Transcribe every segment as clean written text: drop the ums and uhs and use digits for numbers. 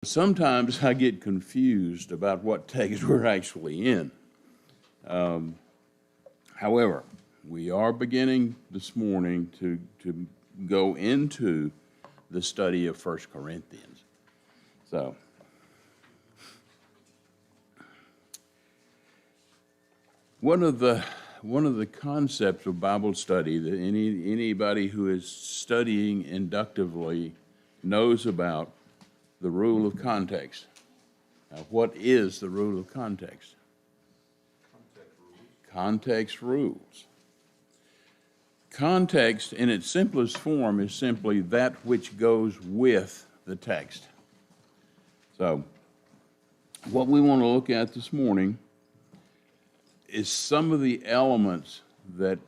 Sometimes I get confused about what text we're actually in. However, we are beginning this morning to go into the study of 1 Corinthians. So, one of the concepts of Bible study that anybody who is studying inductively knows about the rule of context. Now, what is the rule of context? Context rules. Context, in its simplest form, is simply that which goes with the text. So, what we want to look at this morning is some of the elements that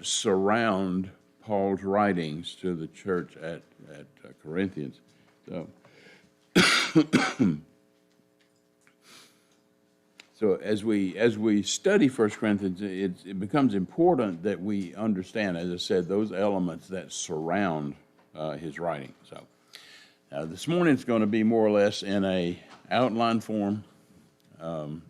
surround Paul's writings to the church at Corinthians. So as we study 1 Corinthians, it becomes important that we understand, as I said, those elements that surround his writing. So this morning it's going to be more or less in a outline form. I'm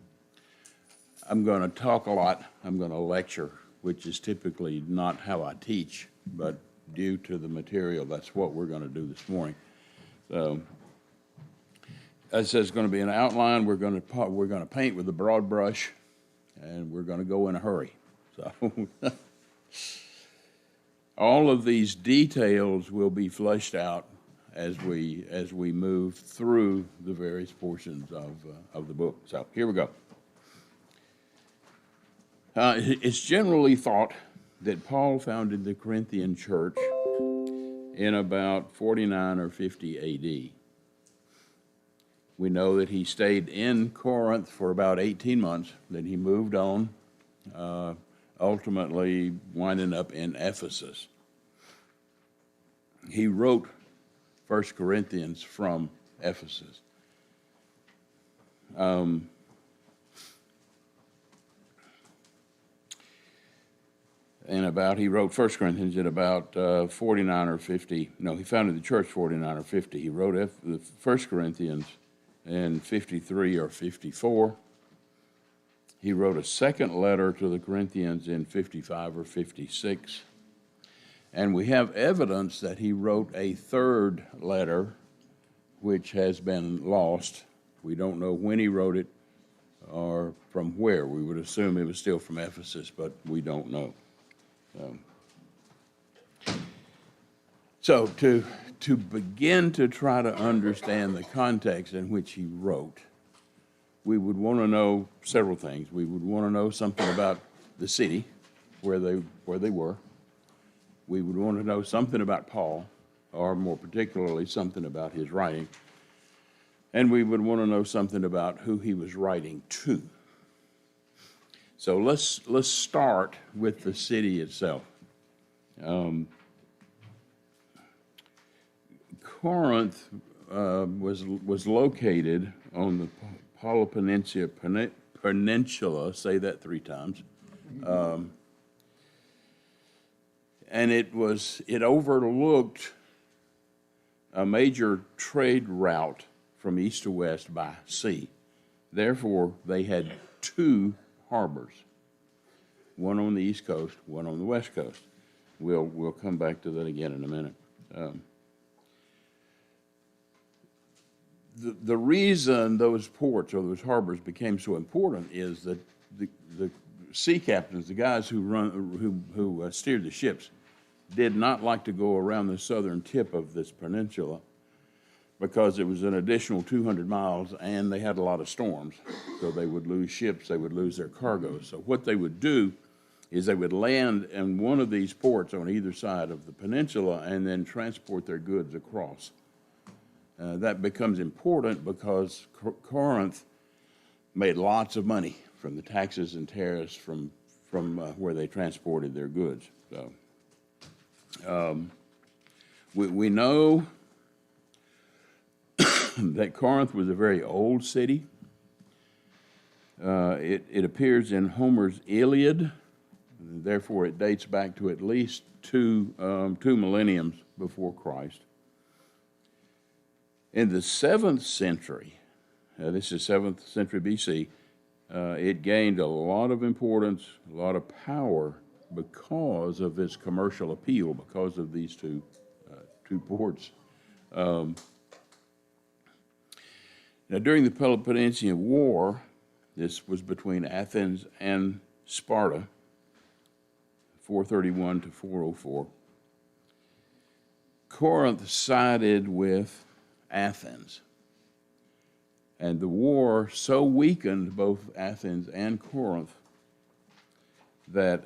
going to talk a lot. I'm going to lecture, which is typically not how I teach, but due to the material, that's what we're going to do this morning. So, as I said, it's going to be an outline. We're going to paint with a broad brush, and we're going to go in a hurry. So, all of these details will be fleshed out as we move through the various portions of the book. So, here we go. It's generally thought that Paul founded the Corinthian church in about 49 or 50 A.D. We know that he stayed in Corinth for about 18 months, then he moved on, ultimately winding up in Ephesus. He wrote 1 Corinthians from Ephesus. He wrote 1 Corinthians at about 49 or 50. No, he founded the church 49 or 50. He wrote the 1 Corinthians in 53 or 54. He wrote a second letter to the Corinthians in 55 or 56. And we have evidence that he wrote a third letter, which has been lost. We don't know when he wrote it or from where. We would assume it was still from Ephesus, but we don't know. So to begin to try to understand the context in which he wrote, we would want to know several things. We would want to know something about the city where they were. We would want to know something about Paul, or more particularly something about his writing. And we would want to know something about who he was writing to. So let's start with the city itself. Corinth was located on the Peloponnesian Peninsula. Say that 3 times. And it overlooked a major trade route from east to west by sea. Therefore, they had 2 harbors, one on the east coast, one on the west coast. We'll come back to that again in a minute. The reason those ports or those harbors became so important is that the sea captains, the guys who steered the ships, did not like to go around the southern tip of this peninsula because it was an additional 200 miles and they had a lot of storms. So they would lose ships, they would lose their cargo. So what they would do is they would land in one of these ports on either side of the peninsula and then transport their goods across. That becomes important because Corinth made lots of money from the taxes and tariffs from where they transported their goods. So we know that Corinth was a very old city. It appears in Homer's Iliad. Therefore, it dates back to at least two millenniums before Christ. In the 7th century, this is 7th century BC, it gained a lot of importance, a lot of power because of its commercial appeal, because of these two ports. Now, during the Peloponnesian War, this was between Athens and Sparta, 431 to 404. Corinth sided with Athens. And the war so weakened both Athens and Corinth that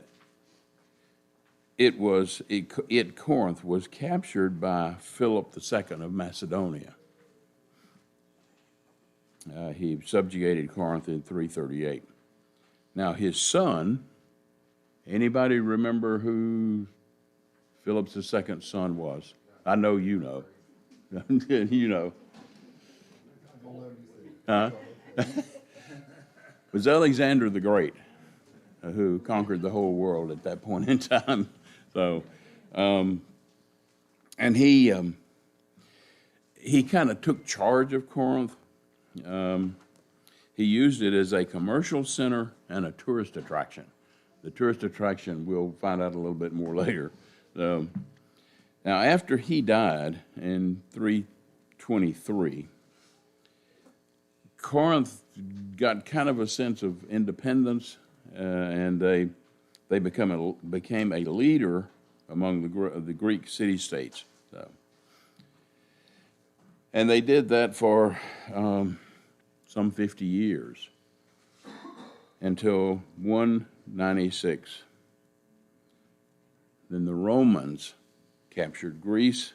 Corinth was captured by Philip II of Macedonia. He subjugated Corinth in 338. Now his son, anybody remember who Philip II's son was? I know you know. You know. Was Alexander the Great, who conquered the whole world at that point in time. So, and he kind of took charge of Corinth. He used it as a commercial center and a tourist attraction. The tourist attraction, we'll find out a little bit more later. Now, after he died in 323, Corinth got kind of a sense of independence, and they became a leader among the Greek city-states. So, and they did that for some 50 years until 196. Then the Romans captured Greece,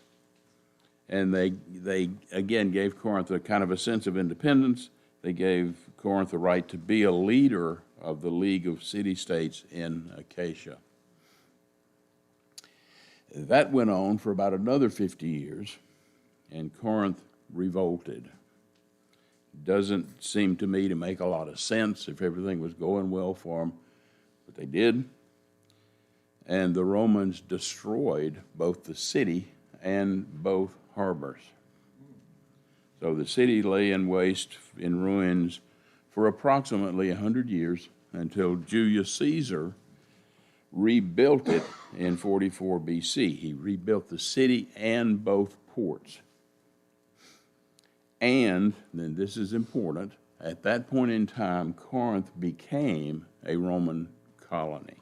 and they again gave Corinth a kind of a sense of independence. They gave Corinth the right to be a leader of the League of City-States in Achaia. That went on for about another 50 years, and Corinth revolted. Doesn't seem to me to make a lot of sense if everything was going well for them, but they did. And the Romans destroyed both the city and both harbors. So the city lay in waste, in ruins, for approximately 100 years until Julius Caesar rebuilt it in 44 BC. He rebuilt the city and both ports. And, then this is important, at that point in time, Corinth became a Roman colony.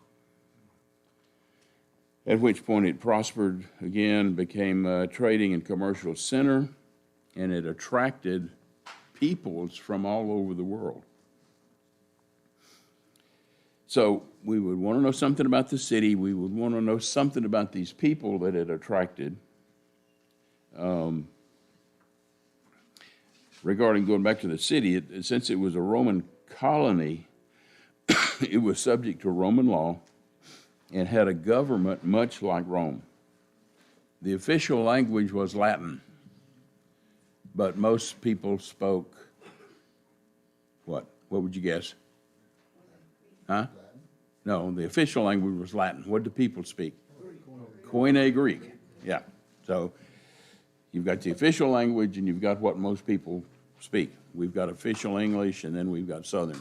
At which point it prospered again, became a trading and commercial center, and it attracted peoples from all over the world. So we would want to know something about the city. We would want to know something about these people that it attracted. Regarding going back to the city, since it was a Roman colony, it was subject to Roman law and had a government much like Rome. The official language was Latin, but most people spoke what? What would you guess? Huh? No, the official language was Latin. What do people speak? Koine Greek. Yeah. So you've got the official language and you've got what most people speak. We've got official English and then we've got Southern.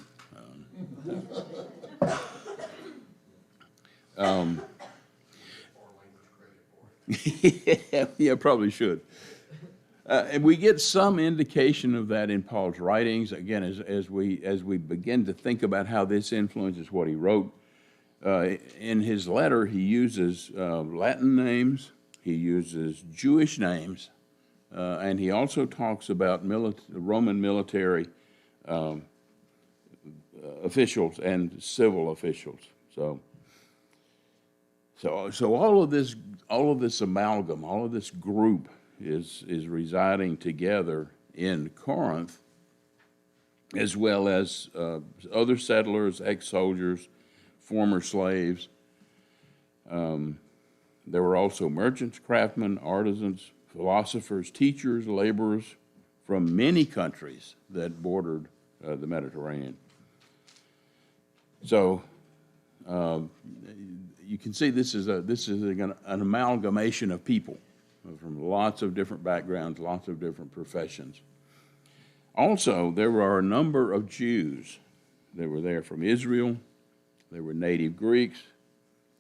Yeah, probably should. And we get some indication of that in Paul's writings. Again, as we begin to think about how this influences what he wrote, in his letter he uses Latin names, he uses Jewish names, and he also talks about Roman military officials and civil officials. So all of this amalgam, all of this group is residing together in Corinth, as well as other settlers, ex-soldiers, former slaves. There were also merchants, craftsmen, artisans, philosophers, teachers, laborers from many countries that bordered the Mediterranean. So you can see this is an amalgamation of people. from lots of different backgrounds, lots of different professions. Also, there were a number of Jews that were there from Israel. There were native Greeks,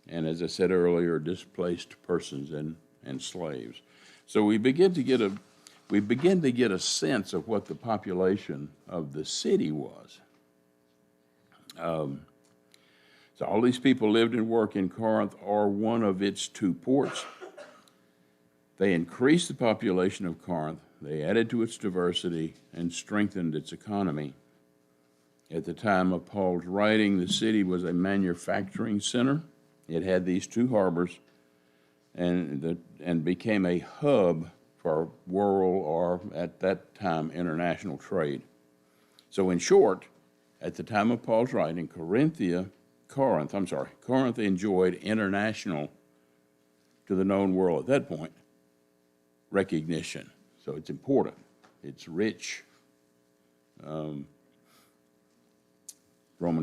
and as I said earlier, displaced persons and slaves. So we begin to get a sense of what the population of the city was. So all these people lived and worked in Corinth or one of its two ports. They increased the population of Corinth, they added to its diversity, and strengthened its economy. At the time of Paul's writing, the city was a manufacturing center. It had these two harbors and became a hub for world or, at that time, international trade. So in short, at the time of Paul's writing, Corinth enjoyed international, to the known world at that point, recognition. So it's important. It's rich. Roman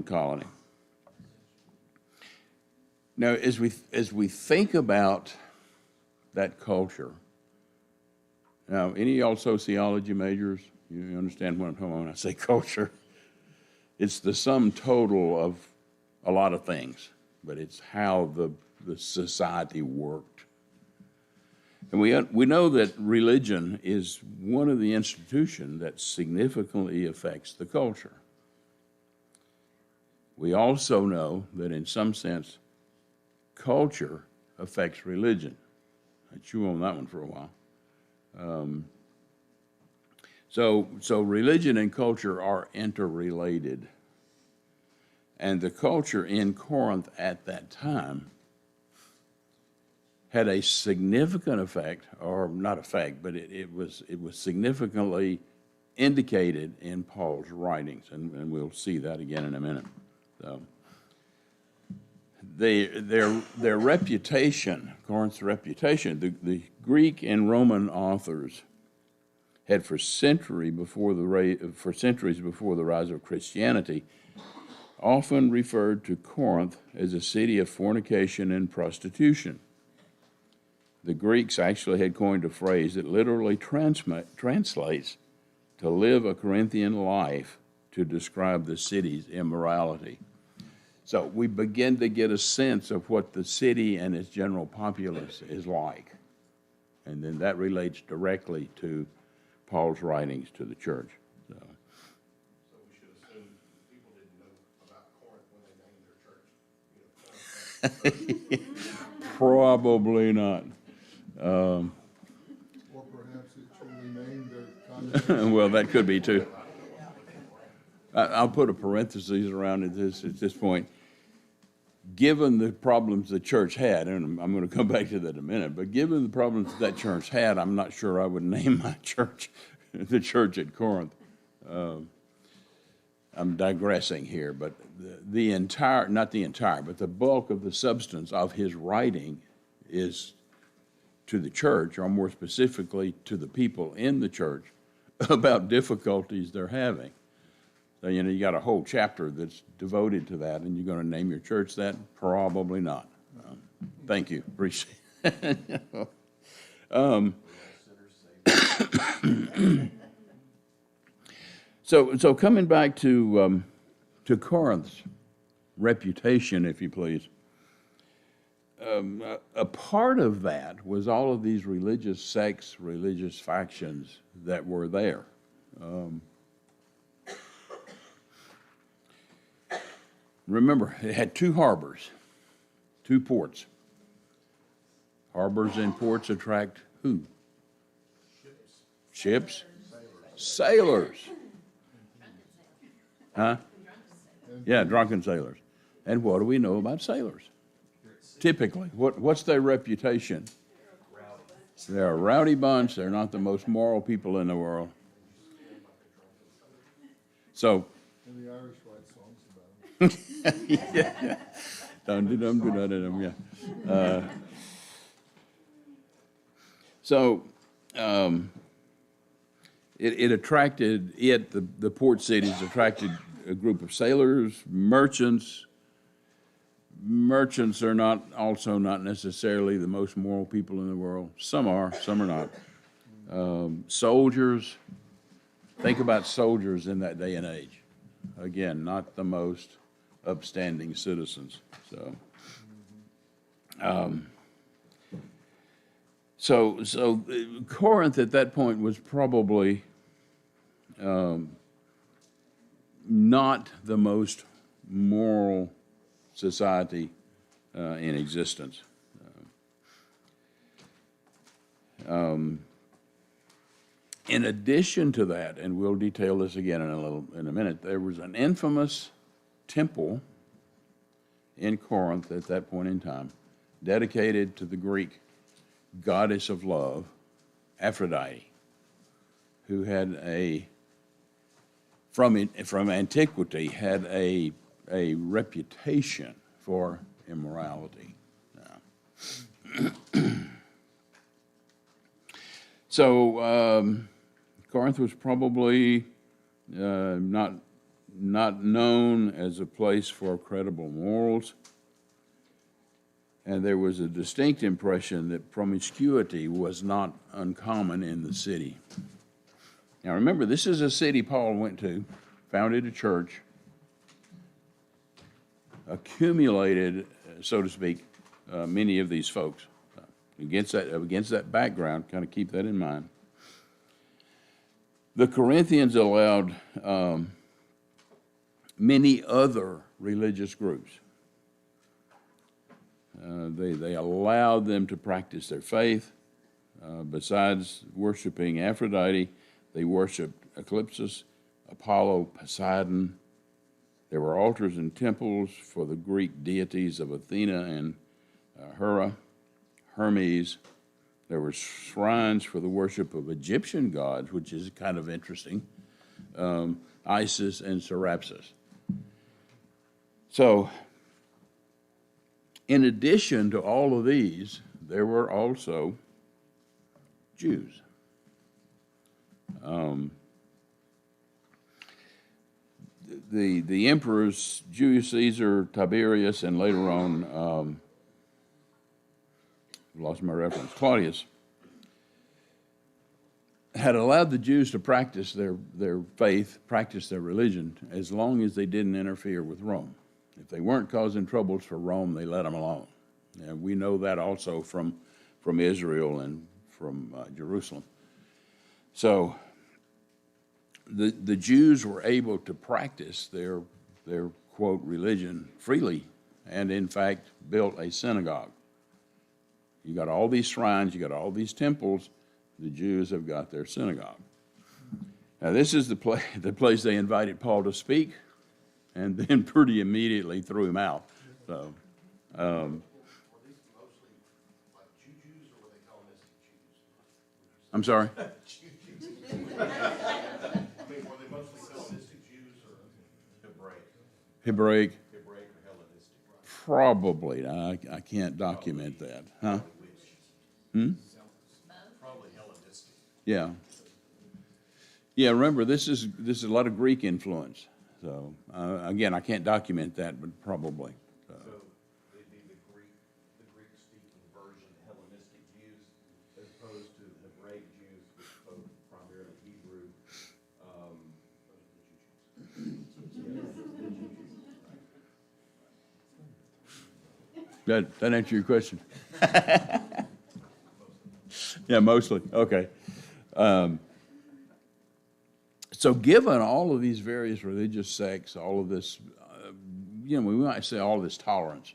colony. Now, as we think about that culture, now, any of y'all sociology majors, you understand what I'm talking about when I say culture? It's the sum total of a lot of things, but it's how the society worked. And we know that religion is one of the institutions that significantly affects the culture. We also know that in some sense, culture affects religion. I chew on that one for a while. So religion and culture are interrelated. And the culture in Corinth at that time had a significant effect, or not effect, but it was significantly indicated in Paul's writings, and we'll see that again in a minute. So their reputation, Corinth's reputation, the Greek and Roman authors had for centuries before the rise of Christianity often referred to Corinth as a city of fornication and prostitution. The Greeks actually had coined a phrase that literally translates to live a Corinthian life to describe the city's immorality. So we begin to get a sense of what the city and its general populace is like. And then that relates directly to Paul's writings to the church. So we should assume people didn't know about Corinth when they named their church. Probably not. Or perhaps it truly named their congregation. Well, that could be too. I'll put a parenthesis around at this point. Given the problems the church had, and I'm going to come back to that in a minute, but given the problems that church had, I'm not sure I would name my church the church at Corinth. I'm digressing here, but not the entire, but the bulk of the substance of his writing is to the church, or more specifically to the people in the church, about difficulties they're having. So, you got a whole chapter that's devoted to that, and you're going to name your church that? Probably not. Thank you. Appreciate it. So coming back to Corinth's reputation, if you please, a part of that was all of these religious sects, religious factions that were there. Remember, it had two harbors, two ports. Harbors and ports attract who? Ships? Sailors. Huh? Yeah, drunken sailors. And what do we know about sailors? Typically, what's their reputation? They're a rowdy bunch. They're not the most moral people in the world. So. And the Irish write songs about them. Yeah. Dum-de-dum-de-dum-de-dum, yeah. So it attracted, the port cities attracted a group of sailors, merchants, merchants are also not necessarily the most moral people in the world. Some are not. Soldiers, think about soldiers in that day and age. Again, not the most upstanding citizens. So Corinth at that point was probably not the most moral society in existence. In addition to that, and we'll detail this again in a minute, there was an infamous temple in Corinth at that point in time, dedicated to the Greek goddess of love, Aphrodite, who had from antiquity, had a reputation for immorality. So Corinth was probably not known as a place for credible morals, and there was a distinct impression that promiscuity was not uncommon in the city. Now remember, this is a city Paul went to, founded a church, accumulated, so to speak, many of these folks. Against that background, kind of keep that in mind. The Corinthians allowed many other religious groups. They allowed them to practice their faith. Besides worshiping Aphrodite, they worshiped Eclipsus, Apollo, Poseidon. There were altars and temples for the Greek deities of Athena and Hera, Hermes. There were shrines for the worship of Egyptian gods, which is kind of interesting, Isis and Serapis. So, in addition to all of these, there were also Jews. The emperors, Julius Caesar, Tiberius, and later on, lost my reference, Claudius, had allowed the Jews to practice their faith, practice their religion, as long as they didn't interfere with Rome. If they weren't causing troubles for Rome, they let them alone. And we know that also from Israel and from Jerusalem. So the Jews were able to practice their quote religion freely, and in fact built a synagogue. You got all these shrines, you got all these temples. The Jews have got their synagogue. Now this is the place they invited Paul to speak, and then pretty immediately threw him out. So, Were these mostly like Jews, or were they Hellenistic Jews? I'm sorry. I mean, were they mostly Hellenistic Jews or Hebraic? Hebraic, Hebraic or Hellenistic? probably. I can't document that, huh? Probably Hellenistic. Yeah. Yeah. Remember, this is a lot of Greek influence. So again, I can't document that, but probably. So they'd be the Greek-speaking version, Hellenistic Jews, as opposed to the Hebraic Jews, which spoke primarily Hebrew. That answer your question? Yeah, mostly. Okay. So given all of these various religious sects, all of this, we might say all this tolerance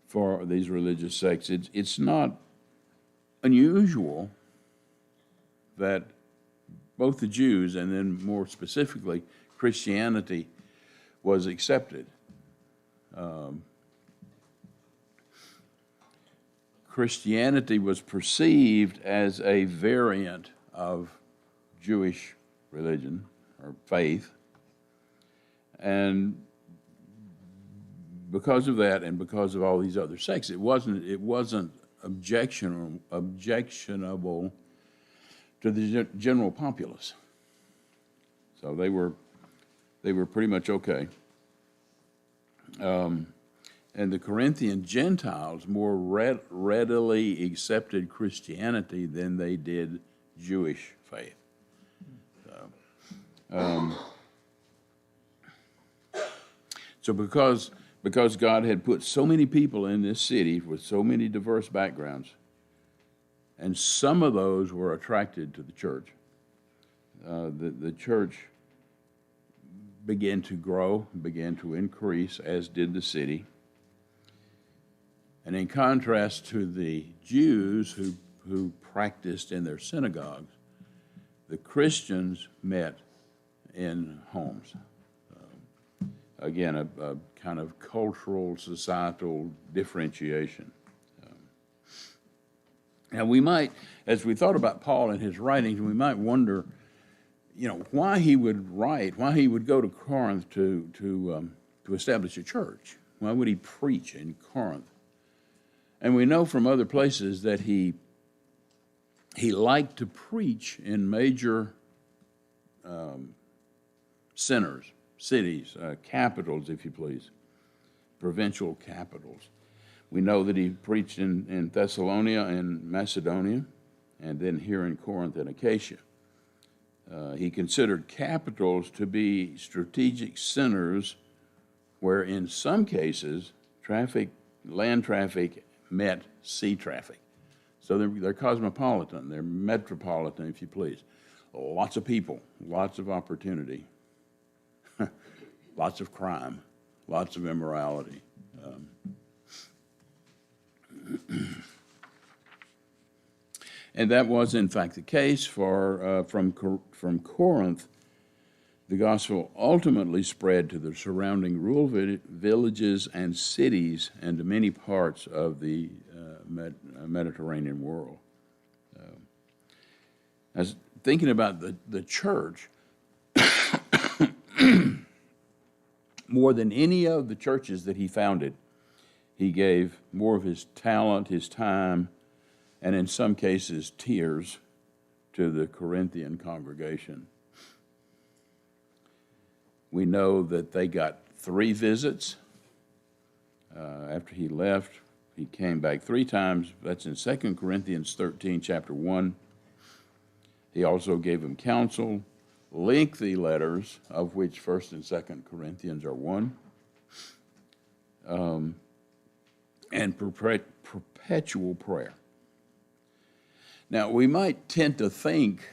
for these religious sects, it's not unusual that both the Jews and then more specifically Christianity was accepted. Christianity was perceived as a variant of Jewish religion or faith, and because of that and because of all these other sects, it wasn't objectionable to the general populace. So they were pretty much okay. And the Corinthian Gentiles more readily accepted Christianity than they did Jewish faith. So because God had put so many people in this city with so many diverse backgrounds, and some of those were attracted to the church, the church began to grow, began to increase, as did the city. And in contrast to the Jews who practiced in their synagogues, the Christians met in homes. Again, a kind of cultural, societal differentiation. Now we might, as we thought about Paul and his writings, we might wonder, why he would write, why he would go to Corinth to establish a church. Why would he preach in Corinth? And we know from other places that he liked to preach in major centers, cities, capitals, if you please, provincial capitals. We know that he preached in Thessalonica and Macedonia, and then here in Corinth and Achaia. He considered capitals to be strategic centers where, in some cases, land traffic met sea traffic. So they're cosmopolitan, they're metropolitan, if you please. Lots of people, lots of opportunity, lots of crime, lots of immorality. And that was, in fact, the case from Corinth. The gospel ultimately spread to the surrounding rural villages and cities and to many parts of the Mediterranean world. As thinking about the church, more than any of the churches that he founded, he gave more of his talent, his time, and in some cases, tears to the Corinthian congregation. We know that they got 3 visits. After he left, he came back 3 times. That's in 2 Corinthians 13, chapter 1. He also gave them counsel, lengthy letters, of which 1st and 2nd Corinthians are one, and perpetual prayer. Now, we might tend to think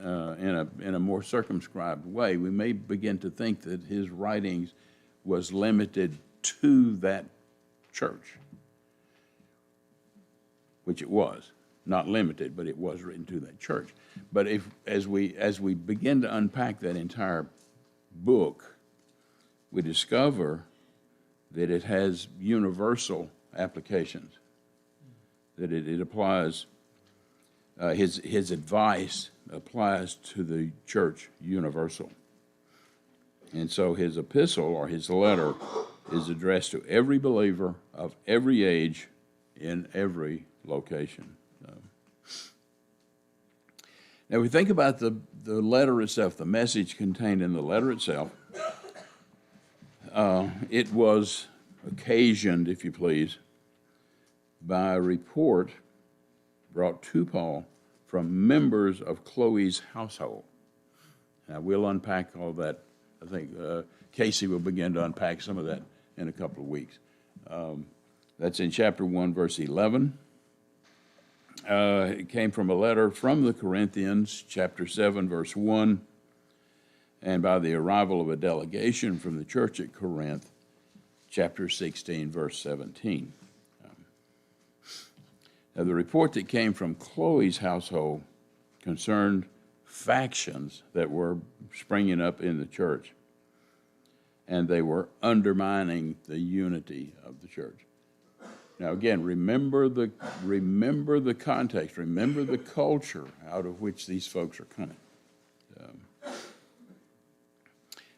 in a more circumscribed way, we may begin to think that his writings was limited to that church, which it was. Not limited, but it was written to that church. But as we begin to unpack that entire book, we discover that it has universal applications, that it applies, his advice applies to the church universal. And so his epistle or his letter is addressed to every believer of every age in every location. Now, we think about the letter itself, the message contained in the letter itself. It was occasioned, if you please, by a report brought to Paul from members of Chloe's household. Now, we'll unpack all that. I think Casey will begin to unpack some of that in a couple of weeks. That's in chapter 1, verse 11. It came from a letter from the Corinthians, chapter 7, verse 1, and by the arrival of a delegation from the church at Corinth, chapter 16, verse 17. Now, the report that came from Chloe's household concerned factions that were springing up in the church, and they were undermining the unity of the church. Now, again, remember the context, remember the culture out of which these folks are coming.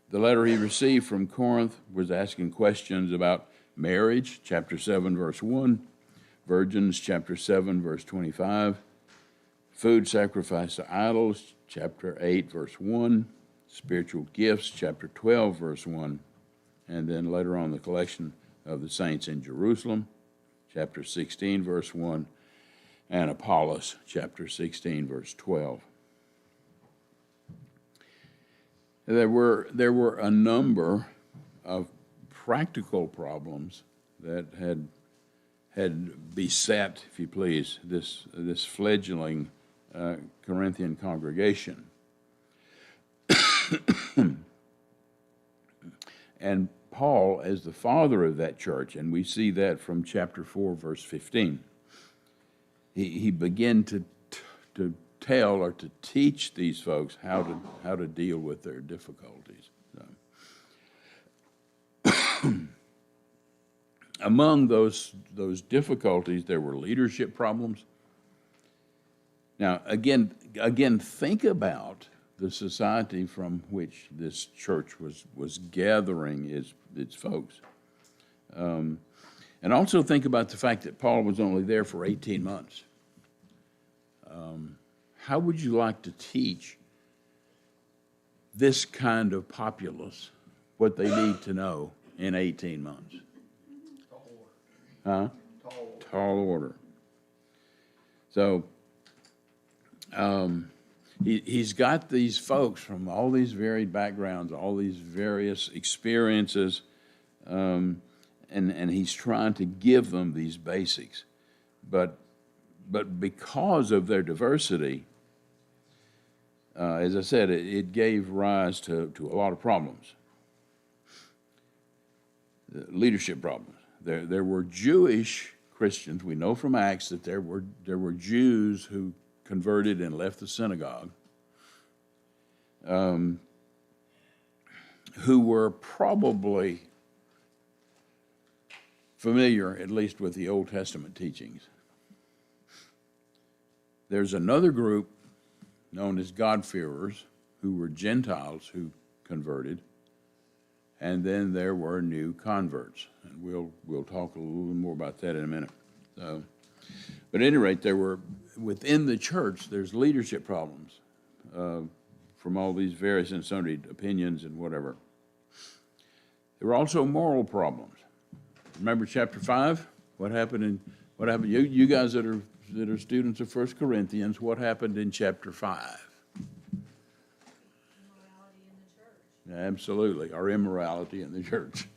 The letter he received from Corinth was asking questions about marriage, chapter 7, verse 1, virgins, chapter 7, verse 25, food sacrificed to idols, chapter 8, verse 1, spiritual gifts, chapter 12, verse 1, and then later on the collection of the saints in Jerusalem, chapter 16, verse 1, and Apollos, chapter 16, verse 12. There were a number of practical problems that had beset, if you please, this fledgling Corinthian congregation. And Paul, as the father of that church, and we see that from chapter 4, verse 15, he began to tell or to teach these folks how to deal with their difficulties. Among those difficulties, there were leadership problems. Now, again, think about the society from which this church was gathering its folks. And also think about the fact that Paul was only there for 18 months. How would you like to teach this kind of populace what they need to know in 18 months? Huh? Tall order. So he's got these folks from all these varied backgrounds, all these various experiences, and he's trying to give them these basics. But because of their diversity, as I said, it gave rise to a lot of problems. Leadership problems. There were Jewish Christians. We know from Acts that there were Jews who converted and left the synagogue, who were probably familiar, at least, with the Old Testament teachings. There's another group known as God-fearers who were Gentiles who converted, and then there were new converts, and we'll talk a little more about that in a minute. But at any rate, there were within the church. There's leadership problems from all these various and sundry opinions and whatever. There were also moral problems. Remember chapter 5? What happened? You guys that are students of 1 Corinthians, what happened in chapter 5? Immorality in the church. Absolutely, our immorality in the church.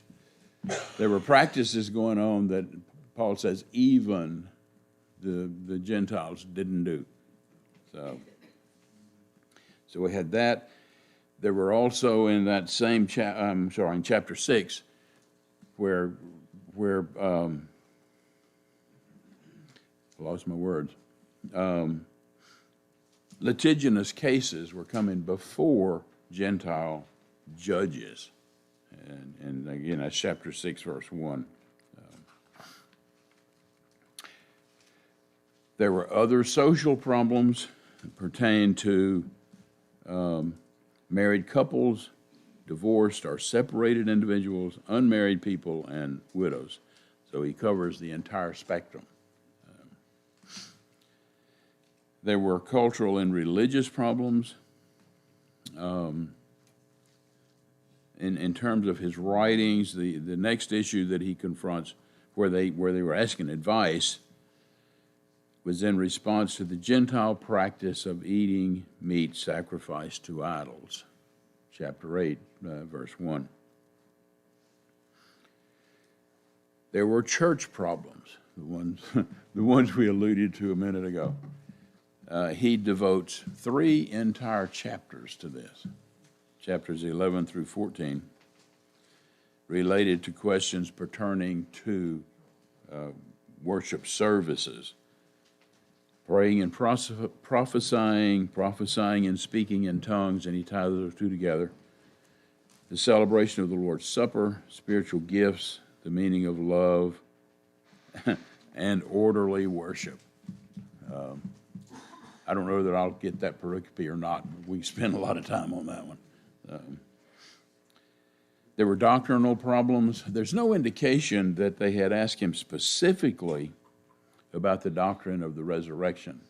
There were practices going on that Paul says even the Gentiles didn't do. So we had that. There were also in that same in chapter 6, where I lost my words. Litigious cases were coming before Gentile judges. And again, that's chapter 6, verse 1. There were other social problems that pertain to married couples, divorced or separated individuals, unmarried people, and widows. So he covers the entire spectrum. There were cultural and religious problems. In terms of his writings, the next issue that he confronts, where they were asking advice, was in response to the Gentile practice of eating meat sacrificed to idols, chapter 8, verse 1. There were church problems, the ones we alluded to a minute ago. He devotes 3 entire chapters to this, chapters 11 through 14, related to questions pertaining to worship services, praying and prophesying and speaking in tongues, and he ties those two together, the celebration of the Lord's Supper, spiritual gifts, the meaning of love, and orderly worship. I don't know that I'll get that pericope or not. We spend a lot of time on that one. There were doctrinal problems. There's no indication that they had asked him specifically about the doctrine of the resurrection.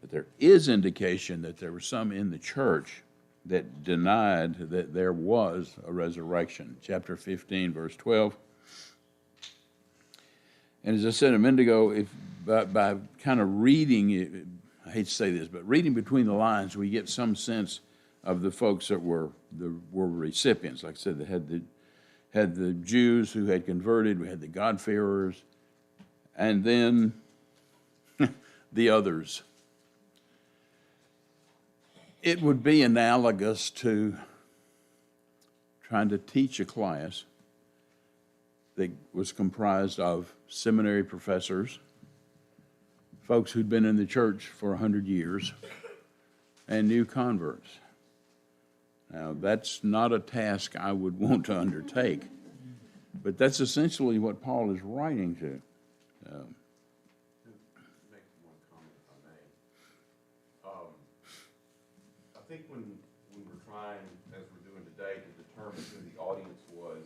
But there is indication that there were some in the church that denied that there was a resurrection. Chapter 15, verse 12. And as I said a minute ago, if by kind of reading it, I hate to say this, but reading between the lines, we get some sense of the folks that were recipients. Like I said, they had the Jews who had converted, we had the God-fearers, and then the others. It would be analogous to trying to teach a class that was comprised of seminary professors, folks who'd been in the church for 100 years, and new converts. Now, that's not a task I would want to undertake, but that's essentially what Paul is writing to. Make one comment if I may. I think when we're trying, as we're doing today, to determine who the audience was,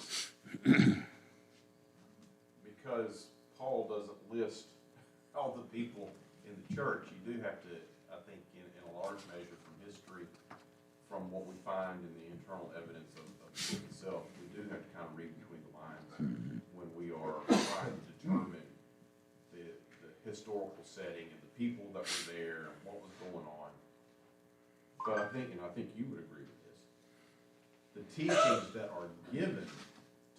because Paul doesn't list all the people in the church, you do have to, I think, in a large measure from history, from what we find in the internal evidence of the book itself, we do have to kind of read between the lines when we are trying to determine the historical setting and the people that were there and what was going on. But I think, and I think you would agree with this, the teachings that are given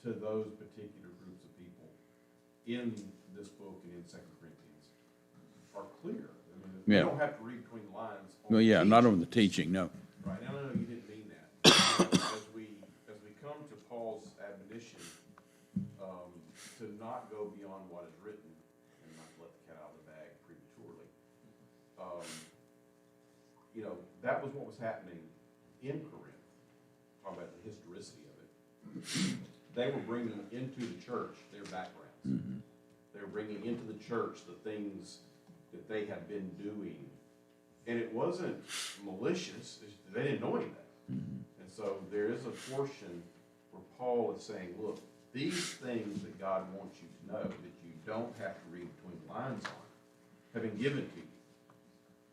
to those particular groups of people in this book and in 2 Corinthians are clear. I mean, Yeah. you don't have to read between the lines. Well, yeah, not on the teaching, no. Right, no, you didn't mean that. As we come to Paul's admonition, to not go beyond what is written and not let the cat out of the bag prematurely, that was what was happening in Corinth. Talking about the historicity of it. They were bringing into the church their backgrounds. Mm-hmm. They were bringing into the church the things that they had been doing. And it wasn't malicious. They didn't know any of that. Mm-hmm. And so there is a portion where Paul is saying, look, these things that God wants you to know that you don't have to read between the lines on have been given to you.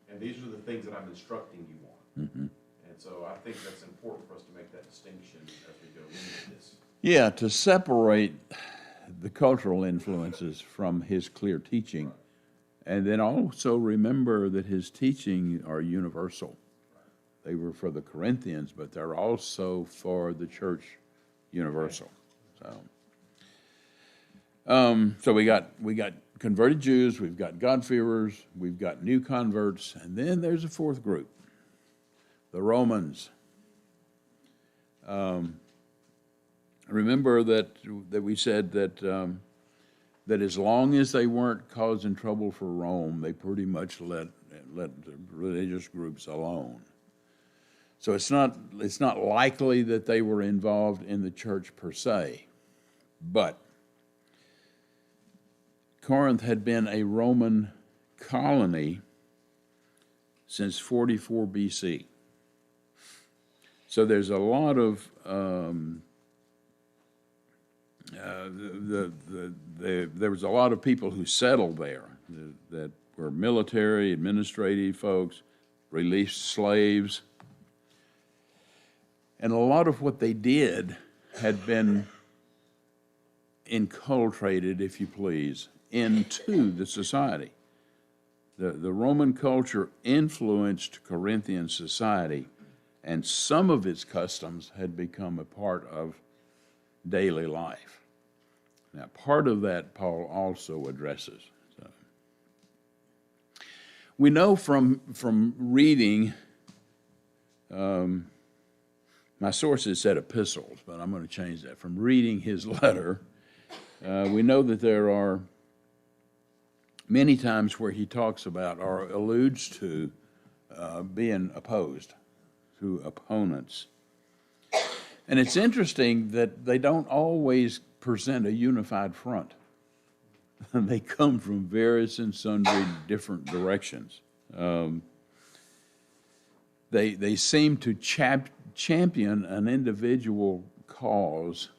And these are the things that I'm instructing you on. Mm-hmm. And so I think that's important for us to make that distinction as we go into this. Yeah, to separate the cultural influences from his clear teaching, and then also remember that his teaching are universal. They were for the Corinthians, but they're also for the church universal. So we got converted Jews, we've got God-fearers, we've got new converts, and then there's a fourth group, the Romans. Remember that we said that as long as they weren't causing trouble for Rome, they pretty much let the religious groups alone. So it's not likely that they were involved in the church per se, but Corinth had been a Roman colony since 44 BC. So there's a lot of there was a lot of people who settled there that were military, administrative folks, released slaves. And a lot of what they did had been inculcated, if you please, into the society. The Roman culture influenced Corinthian society, and some of its customs had become a part of daily life. Now, part of that Paul also addresses. So, we know from reading, my sources said epistles, but I'm going to change that. From reading his letter, we know that there are many times where he talks about or alludes to being opposed to opponents. And it's interesting that they don't always present a unified front. They come from various and sundry different directions. They seem to champion an individual cause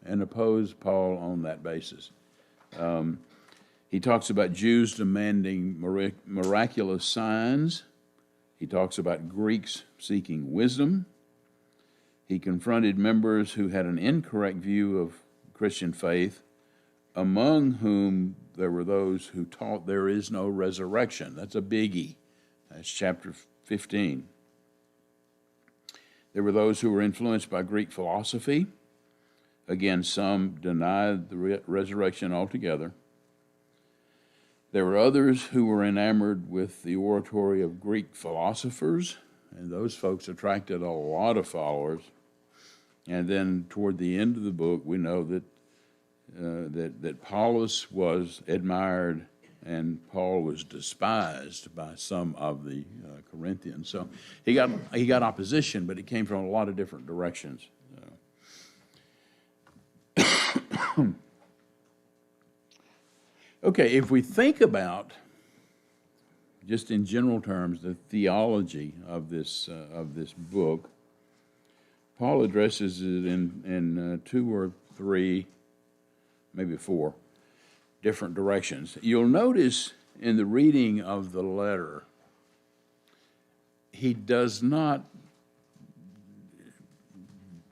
and oppose Paul on that basis. He talks about Jews demanding miraculous signs. He talks about Greeks seeking wisdom. He confronted members who had an incorrect view of Christian faith, among whom there were those who taught there is no resurrection. That's a biggie. That's chapter 15. There were those who were influenced by Greek philosophy. Again, some denied the resurrection altogether. There were others who were enamored with the oratory of Greek philosophers, and those folks attracted a lot of followers. And then toward the end of the book, we know that that Paulus was admired and Paul was despised by some of the Corinthians. So he got opposition, but it came from a lot of different directions. Okay, if we think about, just in general terms, the theology of this book, Paul addresses it in 2 or 3, maybe 4 different directions. You'll notice in the reading of the letter, he does not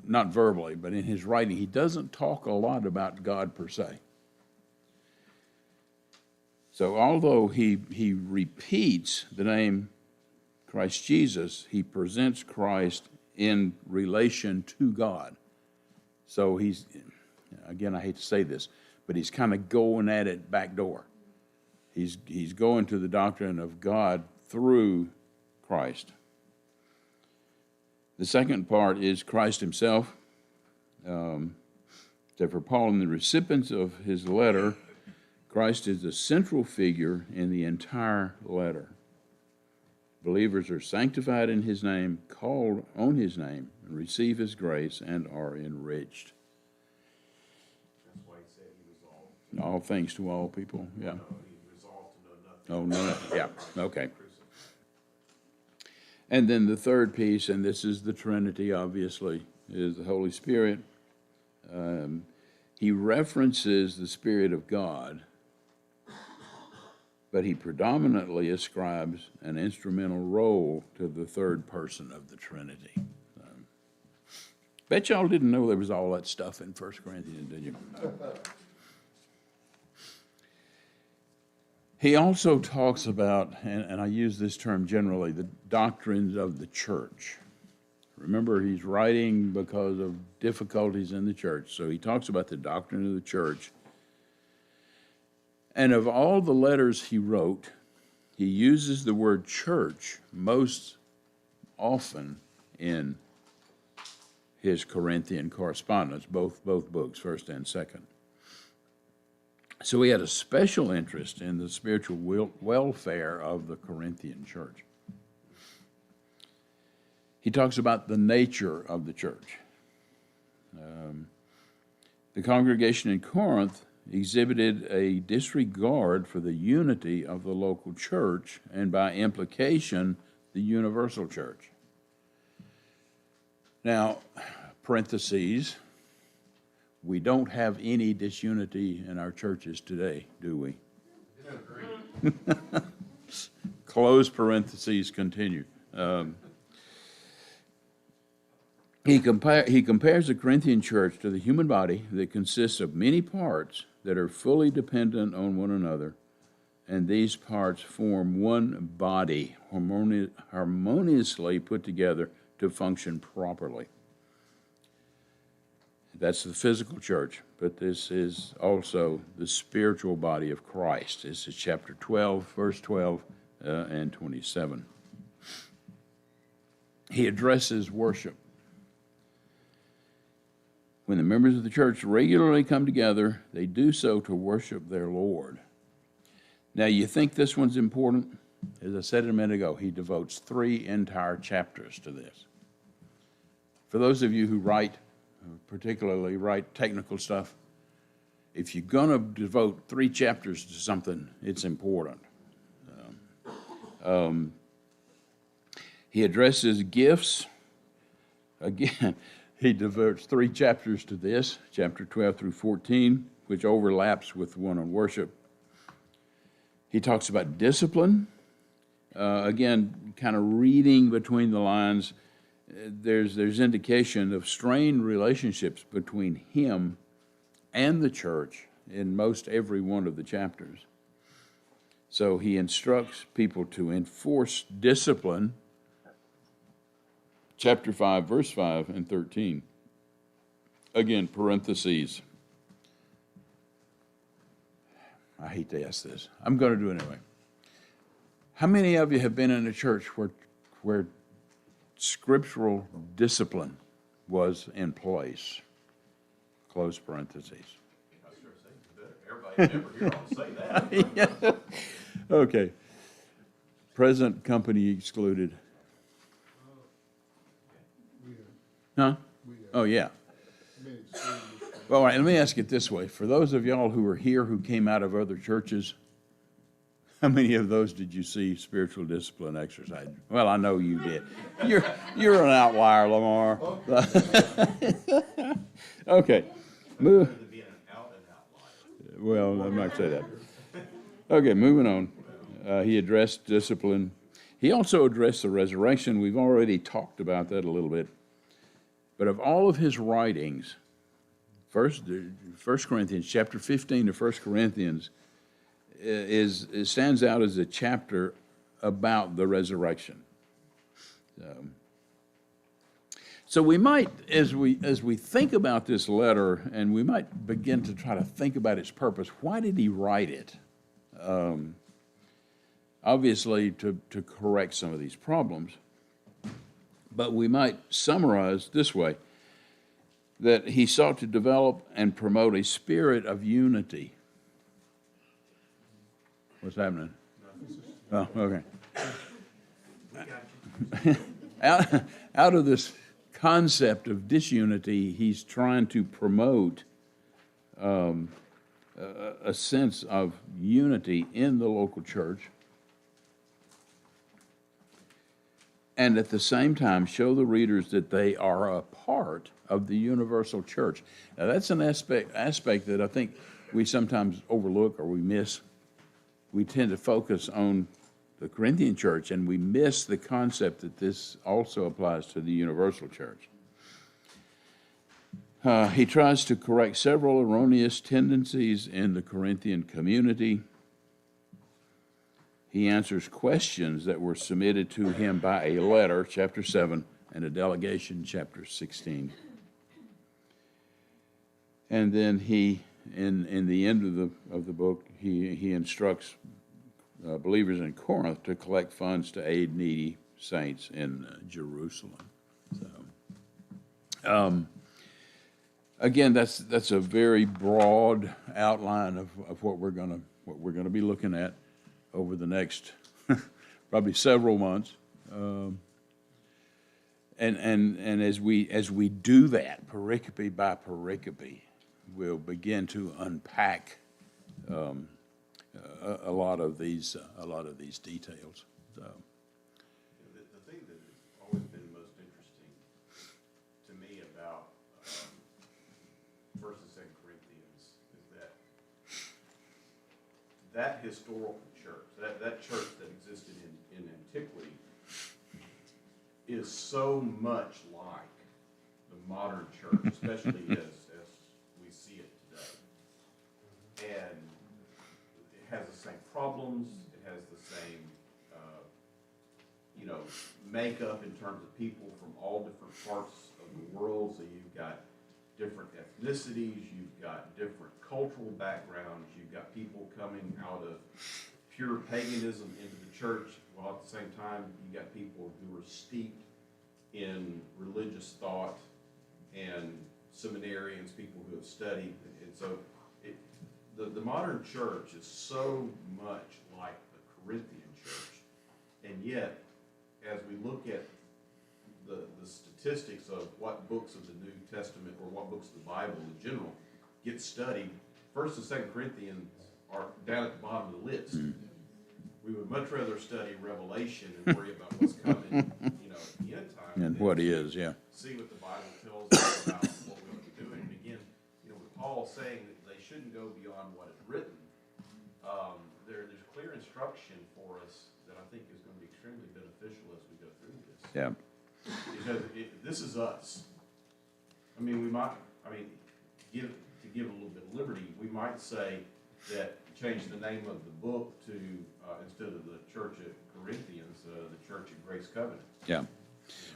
verbally, but in his writing, he doesn't talk a lot about God per se. So although he repeats the name Christ Jesus, he presents Christ in relation to God. So he's, again, I hate to say this, but he's kind of going at it back door. He's going to the doctrine of God through Christ. The second part is Christ himself. So for Paul and the recipients of his letter, Christ is the central figure in the entire letter. Believers are sanctified in his name, called on his name, and receive his grace and are enriched. That's why he said he resolved. All things to all people, yeah. No, he resolved to know nothing. Oh, no, yeah, okay. And then the third piece, and this is the Trinity, obviously, is the Holy Spirit. He references the Spirit of God, but he predominantly ascribes an instrumental role to the third person of the Trinity. Bet y'all didn't know there was all that stuff in 1 Corinthians, did you? He also talks about, and I use this term generally, the doctrines of the church. Remember, he's writing because of difficulties in the church, so he talks about the doctrine of the church. And of all the letters he wrote, he uses the word church most often in his Corinthian correspondence, both books, 1st and 2nd. So he had a special interest in the spiritual welfare of the Corinthian church. He talks about the nature of the church. The congregation in Corinth exhibited a disregard for the unity of the local church and, by implication, the universal church. Now, parentheses, we don't have any disunity in our churches today, do we? Close parentheses, continue. He compares the Corinthian church to the human body that consists of many parts that are fully dependent on one another, and these parts form one body, harmoniously put together to function properly. That's the physical church, but this is also the spiritual body of Christ. This is chapter 12, verse 12 and 27. He addresses worship. When the members of the church regularly come together, they do so to worship their Lord. Now, you think this one's important? As I said a minute ago, he devotes 3 entire chapters to this. For those of you who particularly write technical stuff, if you're going to devote 3 chapters to something, it's important. He addresses gifts. Again, he devotes 3 chapters to this, chapter 12 through 14, which overlaps with the one on worship. He talks about discipline. Again, kind of reading between the lines, there's indication of strained relationships between him and the church in most every one of the chapters. So he instructs people to enforce discipline, chapter 5, verse 5 and 13. Again, parentheses. I hate to ask this. I'm going to do it anyway. How many of you have been in a church where scriptural discipline was in place? Close parentheses. I was sure saying, everybody never hear them say that. Okay. Present company excluded. We have, Huh? we have, Oh, yeah. I mean, it's still this- Well, all right, let me ask it this way. For those of y'all who are here who came out of other churches, how many of those did you see spiritual discipline exercise? Well, I know you did. You're an outlier, Lamar. Okay. Move. Rather than being an out and out liar. Well, I'm not saying that. Okay, moving on. He addressed discipline. He also addressed the resurrection. We've already talked about that a little bit. But of all of his writings, First Corinthians, chapter 15 of 1 Corinthians, stands out as a chapter about the resurrection. So we might, as we think about this letter, and we might begin to try to think about its purpose. Why did he write it? Obviously, to correct some of these problems. But we might summarize this way: that he sought to develop and promote a spirit of unity. What's happening? Oh, okay. Out of this concept of disunity, he's trying to promote a sense of unity in the local church, and at the same time show the readers that they are a part of the universal church. Now, that's an aspect that I think we sometimes overlook or we miss. We tend to focus on the Corinthian church, and we miss the concept that this also applies to the universal church. He tries to correct several erroneous tendencies in the Corinthian community. He answers questions that were submitted to him by a letter, chapter 7, and a delegation, chapter 16. And then he, in the end of the book, he instructs believers in Corinth to collect funds to aid needy saints in Jerusalem. So, again, that's a very broad outline of what we're gonna be looking at over the next probably several months. And as we do that, pericope by pericope, we'll begin to unpack a lot of these details. So. The thing that has always been most interesting to me about First and Second Corinthians is that historical church, that church that existed in antiquity, is so much like the modern church, especially as we see it today. And it has the same problems, it has the same, makeup in terms of people from all different parts of the world. So you've got different ethnicities, you've got different cultural backgrounds, you've got people coming out of pure paganism into the church, while at the same time you got people who are steeped in religious thought and seminarians, people who have studied. And so the modern church is so much like the Corinthian church. And yet, as we look at the statistics of what books of the New Testament or what books of the Bible in general get studied, First and Second Corinthians are down at the bottom of the list. We would much rather study Revelation and worry about what's coming, at the end time. And what is, yeah. See what the Bible tells us about what we ought to be doing. And again, with Paul saying that they shouldn't go beyond what is written, there's clear instruction for us that I think is going to be extremely beneficial as we go through this. Yeah. Because this is us. to give a little bit of liberty, we might say that change the name of the book to, instead of the Church at Corinthians, the Church at Grace Covenant. Yeah.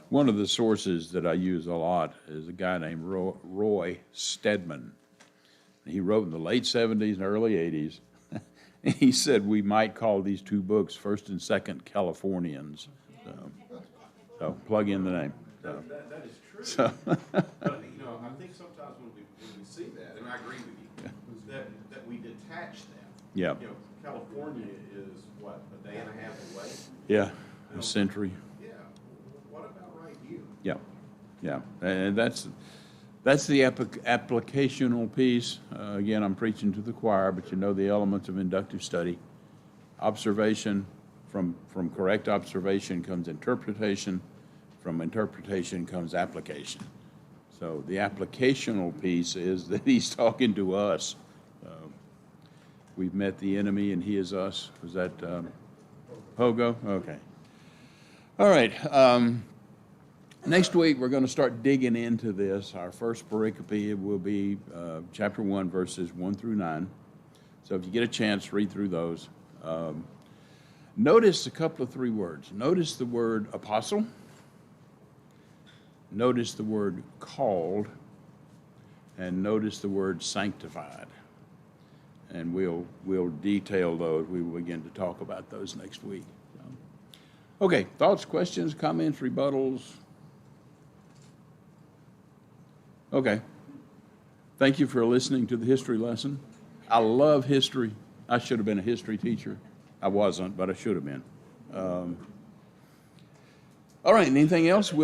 One of the sources that I use a lot is a guy named Roy Stedman. He wrote in the late 70s and early 80s. And he said we might call these two books First and Second Californians. So plug in the name. So. That is true. So. But, you know, I think sometimes when we see that, and I agree with you, that we detach that. Yeah. You know, California is, what, a day and a half away? Yeah, a century. Yeah. What about right here? Yeah, yeah, and that's the applicational piece. Again, I'm preaching to the choir, but you know the elements of inductive study. Observation, from correct observation comes interpretation, from interpretation comes application. So the applicational piece is that he's talking to us. We've met the enemy and he is us. Was that Pogo? Okay. All right. Next week, we're going to start digging into this. Our first pericope will be chapter 1, verses 1 through 9. So if you get a chance, read through those. Notice a couple of 3 words. Notice the word apostle. Notice the word called. And notice the word sanctified. And we'll detail those. We will begin to talk about those next week. Okay, thoughts, questions, comments, rebuttals? Okay. Thank you for listening to the history lesson. I love history. I should have been a history teacher. I wasn't, but I should have been. All right, anything else?